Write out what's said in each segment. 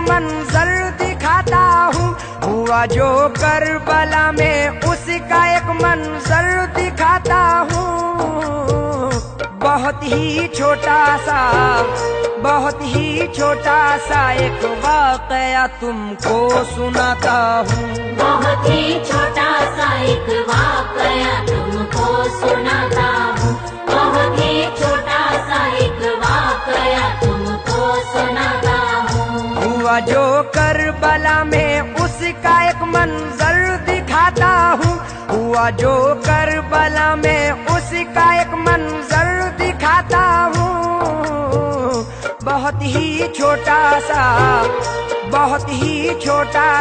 मंजर दिखाता हूँ। हुआ जो करबला में उसका एक मंजर दिखाता हूँ। बहुत ही छोटा सा एक वाकया तुमको सुनाता हूँ। बहुत ही छोटा सा एक वाकया तुमको सुनाता हूँ। बहुत ही छोटा सा एक वाकया तुमको सुनाता हूँ। हुआ जो करबला में उसका एक मंजर दिखाता हूँ। हुआ जो करबला में उसका एक मंजर दिखाता हूँ। बहुत ही छोटा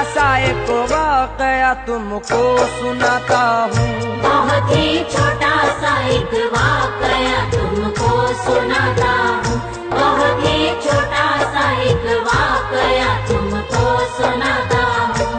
सा एक वाकया तुमको सुनाता हूँ। बहुत ही छोटा सा एक वाकया तुमको सुनाता हूँ। बहुत ही छोटा सा एक वाकया तुमको सुनाता हूँ।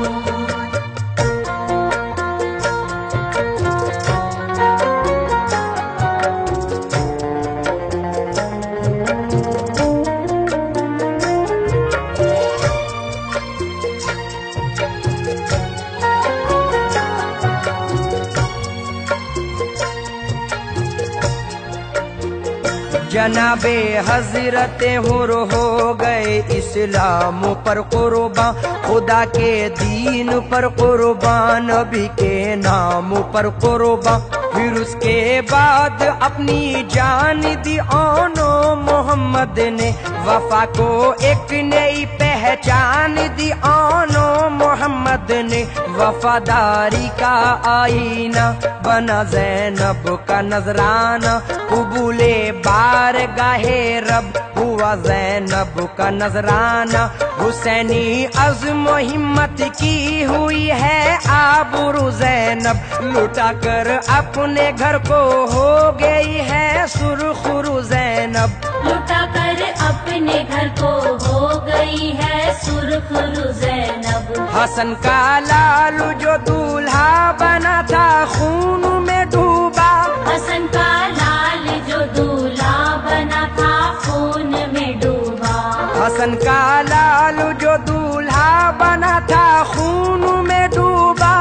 जनाबे हजरत हुर हो गए इस्लाम पर कुर्बान। खुदा के दीन पर कुर्बान, नबी के नाम पर कुर्बान। फिर उसके बाद अपनी जान दी ओनो मोहम्मद ने। वफा को एक नई पहचान दी ओनो मोहम्मद ने। वफादारी का आईना बना ज़ैनब का नजराना। कबूले बारगाहे रब हुआ ज़ैनब का नजराना। हुसैनी अज़्म हिम्मत की हुई है आबरू ज़ैनब। लुटा कर अपने घर को हो गई है सुरखरू ज़ैनब। लुटा कर अपने घर को हो गई है सुरखरू ज़ैनब। हसन का लालू जो दूल्हा बना था खून में डूबा। हसन का लाल जो दूल्हा बना था खून में डूबा। हसन का लालू जो दूल्हा बना था खून में डूबा।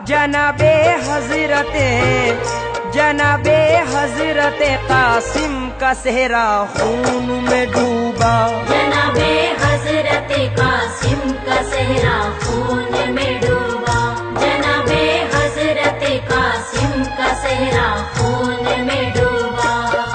जनाबे हजरते कासिम का सेहरा खून में डूबा। जनाबे हजरते कासिम का सेहरा खून में डूबा। जनाबे हजरते कासिम का सेहरा खून में डूबा।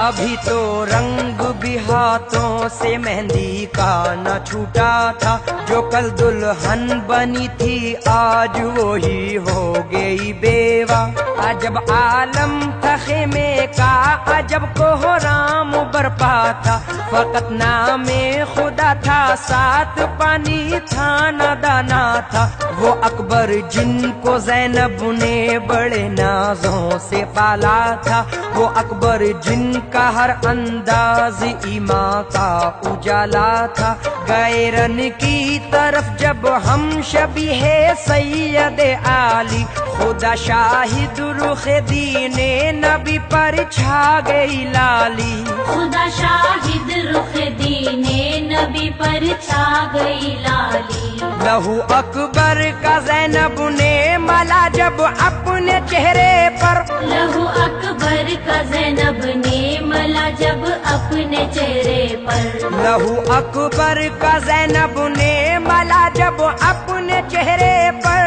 अभी तो रंग भी हाथों से मेहंदी का न छूटा था। जो कल दुल्हन बनी थी आज वो ही हो गई बेवा। अजब आलम था खेमे का, अजब कोहराम बरपा था। फकत नामे खुदा था, साथ पानी था न दाना था। वो अकबर जिनको ज़ैनब ने बड़े नाजों से पाला था। वो अकबर जिनका हर अंदाज ईमा का उजाला था। गए रन की तरफ जब हम शबीहे सैयद आली। खुदा शाहिद रुख दीने नबी पर छा गई लाली। खुदा शाहिद रुख दीने नबी पर छा गई लाली। लहू अकबर का ज़ैनब ने मला जब अपने चेहरे पर। लहू अकबर का ज़ैनब ने मला जब अपने चेहरे पर। लहू अकबर का ज़ैनब ने मला जब अपने चेहरे पर।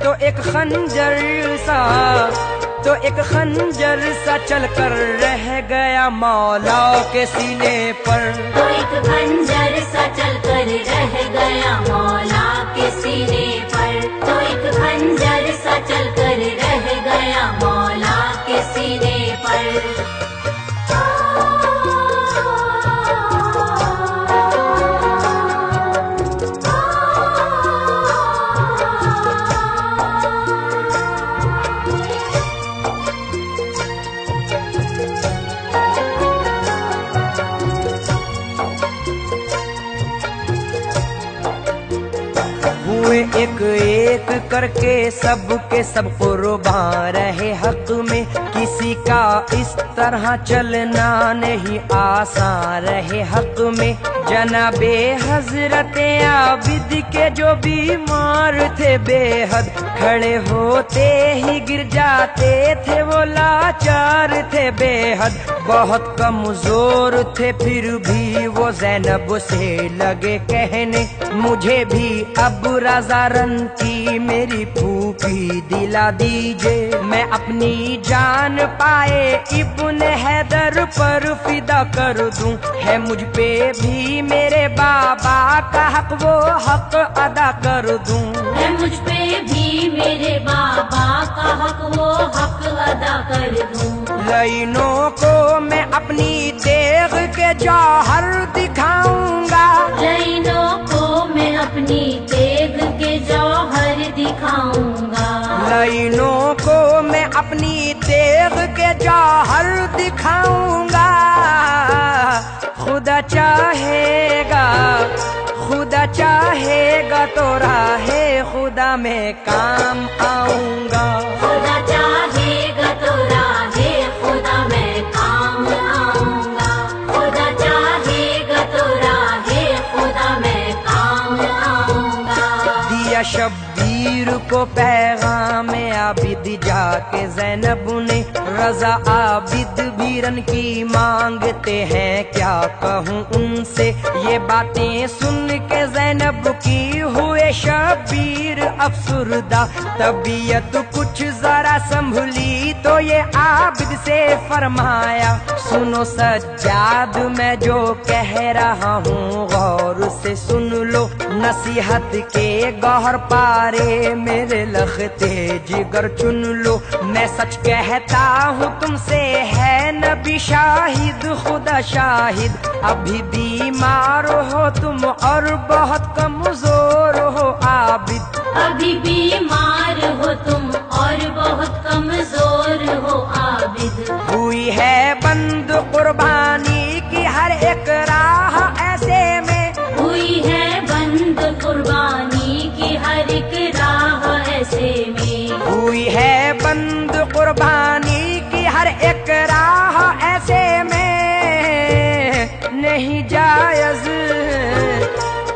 तो एक खंजर सा चलकर रह गया मौला के सीने पर। तो एक खंजर सा चलकर रह गया मौला के सीने पर। तो एक खंजर सा चलकर रह गया मौला के सीने पर। हुए एक एक करके सब के सब कुर्बान रहे हक में, किसी का इस तरह चलना नहीं आसान रहे हक में। जनाबे हजरत आबिद के जो बीमार थे बेहद, खड़े होते ही गिर जाते थे वो लाचार थे बेहद। बहुत कमजोर थे फिर भी वो ज़ैनब से लगे कहने, मुझे भी अब रज़ा रन की मेरी फूफी दिला दीजिए। मैं अपनी जान पाए इब्न हैदर पर फिदा कर दूं, है मुझ पे भी मेरे बाबा का हक वो हक अदा कर दूं। है मुझ पे भी मेरे बाबा का हक वो हक अदा कर दूं। लाइनों को मैं अपनी तेग के जौहर दिखाऊंगा, लाइनों को मैं अपनी तेग के जौहर दिखाऊंगा। लाइनों को मैं अपनी तेग के जौहर दिखाऊंगा। खुदा चाहेगा, खुदा चाहेगा तो राहे खुदा में काम आऊंगा। खुदा चाहेगा तो राहे खुदा में काम आऊंगा। खुदा चाहेगा तो राहे खुदा में काम आऊंगा। दिया शब्बीर को पैगाम आबिद जाके ज़ैनब ने, रज़ा आबिद भी रन की मांगते हैं क्या कहूँ उनसे। ये बातें सुन के ज़ैनब की हुए शब्बीर अफसुरदा, तबीयत कुछ जरा संभली तो ये आबिद से फरमाया, सुनो सज्जाद मैं जो कह रहा हूँ गौर से सुन लो। नसीहत के गौहर पारे मेरे लखते जिगर चुन लो। मैं सच कहता हूँ तुमसे है नबी शाहिद, खुदा शाहिद। अभी बीमार हो तुम और बहुत कमजोर हो आबिद। अभी बीमार हो तुम और बहुत कमजोर हो आबिद। हुई है बंद कुर्बानी की हर एक राह ऐसे में, हुई है बंद कुर्बानी की हर एक राह ऐसे में। हुई है बंद कुर्बानी की हर एक राह ऐसे में। नहीं जायज,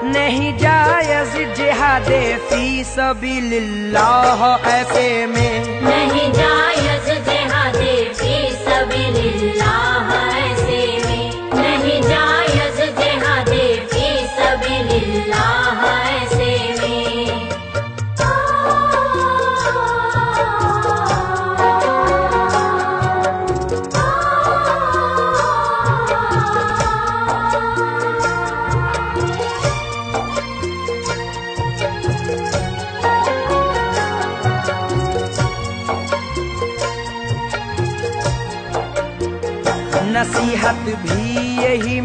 नहीं जायज जिहादे फी सबीलिल्लाह ऐसे में। नहीं जायज जिहादे फी सबीलिल्लाह ऐसे में। नहीं जायज जिहादे फी सबीलिल्लाह ऐसे में। नसीहत भी यही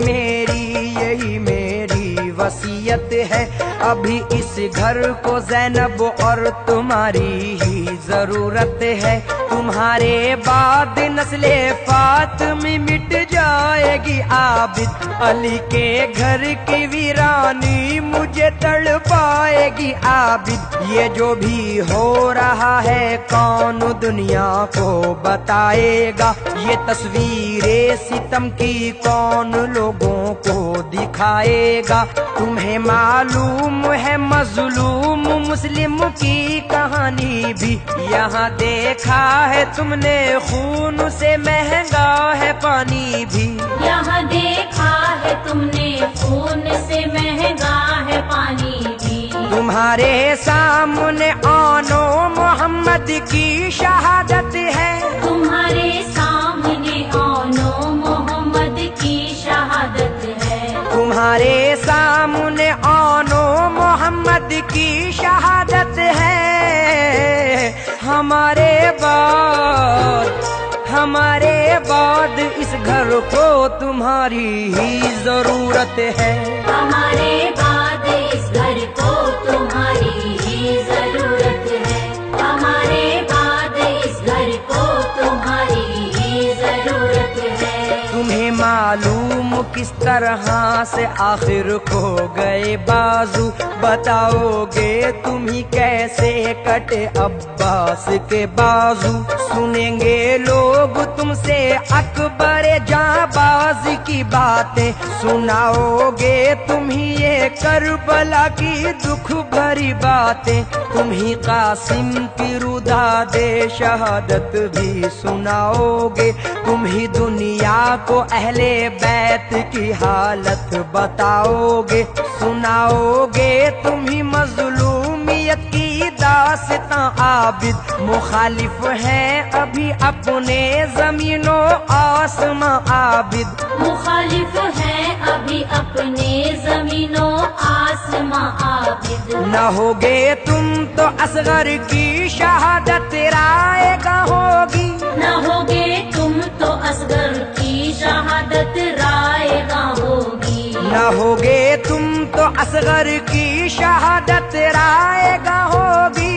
मेरी वसीयत है। अभी इस घर को ज़ैनब और तुम्हारी ही जरूरत है। तुम्हारे बाद नस्ले फातिमी मिट जाएगी आबिद। अली के घर की वीरानी मुझे तड़पाएगी आबिद। ये जो भी हो रहा है कौन दुनिया को बताएगा। ये तस्वीरें सितम की कौन लोगों को दिखाएगा। तुम्हें मालूम है मजलूम मुस्लिम की कहानी भी। यहाँ देखा है तुमने खून से महंगा है पानी भी। यहाँ देखा है तुमने खून से महंगा है पानी भी। तुम्हारे सामने आनो मोहम्मद की शहादत है। तुम्हारे सामने आनो मोहम्मद की शहादत है। तुम्हारे सामने आनो मोहम्मद की शहादत है। हमारे बाद इस घर को तुम्हारी ही जरूरत है। हमारे बाद इस घर को तुम्हारी ही जरूरत है। हमारे बाद इस घर को तुम्हारी ही जरूरत है। तुम्हें मालूम किस तरह से आखिर खो गए बाजू, बताओगे तुम ही कैसे कटे अब्बास के बाजू। सुनेंगे लोग तुमसे अकबर जाबाज की बातें, सुनाओगे तुम ही ये करबला की दुख भरी बातें। तुम ही कासिम की रुदा दे शहादत भी सुनाओगे, तुम ही दुनिया को अहले बैत की हालत बताओगे। सुनाओगे तुम ही मजलूमियत की दास्तां आबिद, मुखालिफ हैं अभी अपने जमीनों आसमां आबिद। मुखालिफ है अभी अपने जमीनों आसमां आबिद। न होगे तुम तो असगर की शहादत रायगा होगी, न होगे तुम तो असगर की शहादत रायगा होगी। न होगे तुम तो असगर की शहादत रायगा होगी।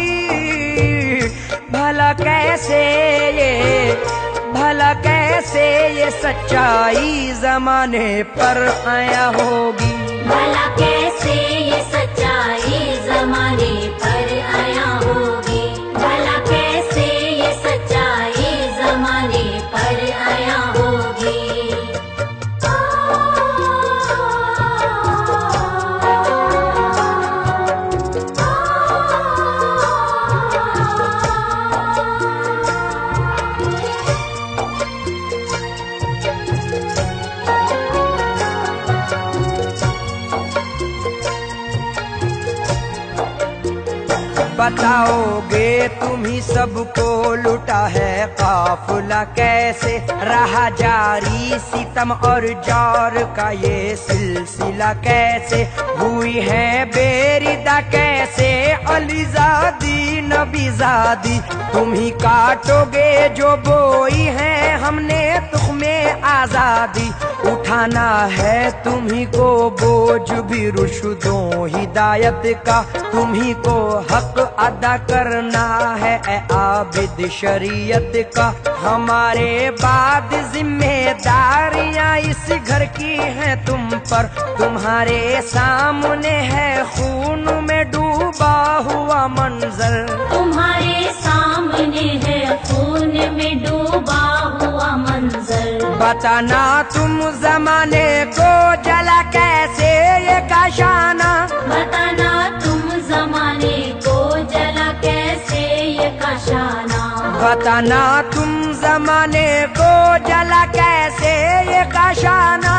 भला कैसे ये सच्चाई जमाने पर आया होगी। भला कैसे ये सच्चाई जमाने पर आया होगी। भला कैसे ये सच्चाई जमाने पर आया होगी। बताओगे तुम ही सबको लुटा है काफिला कैसे, रहा जारी सितम और जार का ये सिलसिला कैसे। हुई है बेरिदा कैसे अलीजादी नबीजादी, तुम ही काटोगे जो बोई है हमने तुख्मे आजादी। उठाना है तुम ही को बोझ भी रुशदों हिदायत का, तुम ही को हक अदा करना है ए आबिद शरीयत का। हमारे बाद जिम्मेदारियां इस घर की हैं तुम पर, तुम्हारे सामने है खून में डूबा हुआ मंजर। तुम्हारे सामने है खून में डूबा हुआ मंजर। बताना तुम जमाने को जला कैसे ये काशाना, बताना तुम जमाने को जला कैसे ये काशाना। बताना तुम जमाने को जला कैसे ये काशाना।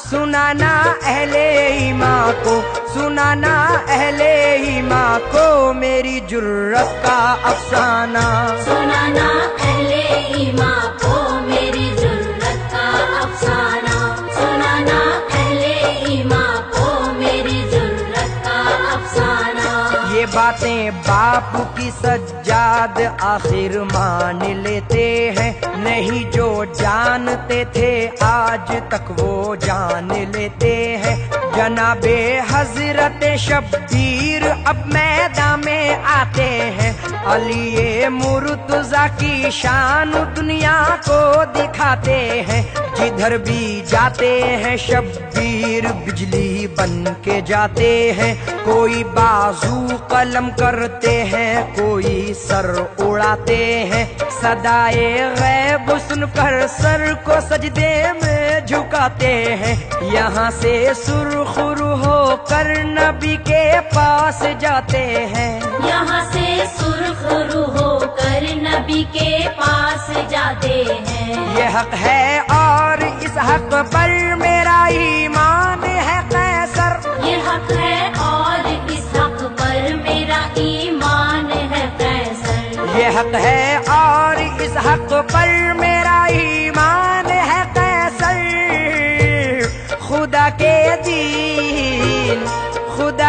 सुनाना अहले ईमान को, सुनाना अहले ईमान को मेरी जुर्रत का अफसाना। सुनाना अहले ईमान को मेरी जुर्रत का अफसाना। सुनाना अहले ईमान को मेरी जुर्रत का अफसाना। ये बातें बाप की सज्जाद आखिर मान लेते हैं, नहीं जो जानते थे आज तक वो जान लेते हैं। जनाबे हजरत शब्बीर अब मैदान में आते हैं, अली मुर्तजा की शान दुनिया को दिखाते हैं। जिधर भी जाते हैं शब्बीर बिजली बन के जाते हैं, कोई बाजू कलम करते हैं कोई सर उड़ाते हैं। सदाए गैब सुनकर सर को सजदे में झुकाते हैं, यहाँ से सुरखुरु होकर नबी के पास जाते हैं। यहाँ से सुरखुरु होकर नबी के पास जाते हैं। ये हक है और इस हक पर मेरा ईमान है कैसर। ये हक है और इस हक पर मेरा ईमान है कैसर। ये हक है और इस हक पर मेरा ईमान है कैसर। खुदा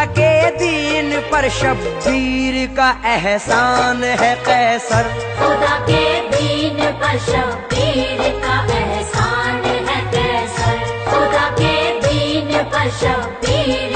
के दीन पर शब्बीर का एहसान है कैसर। खुदा के दीन पर शब्बीर का एहसान है कैसर। खुदा के दीन पर शब्बीर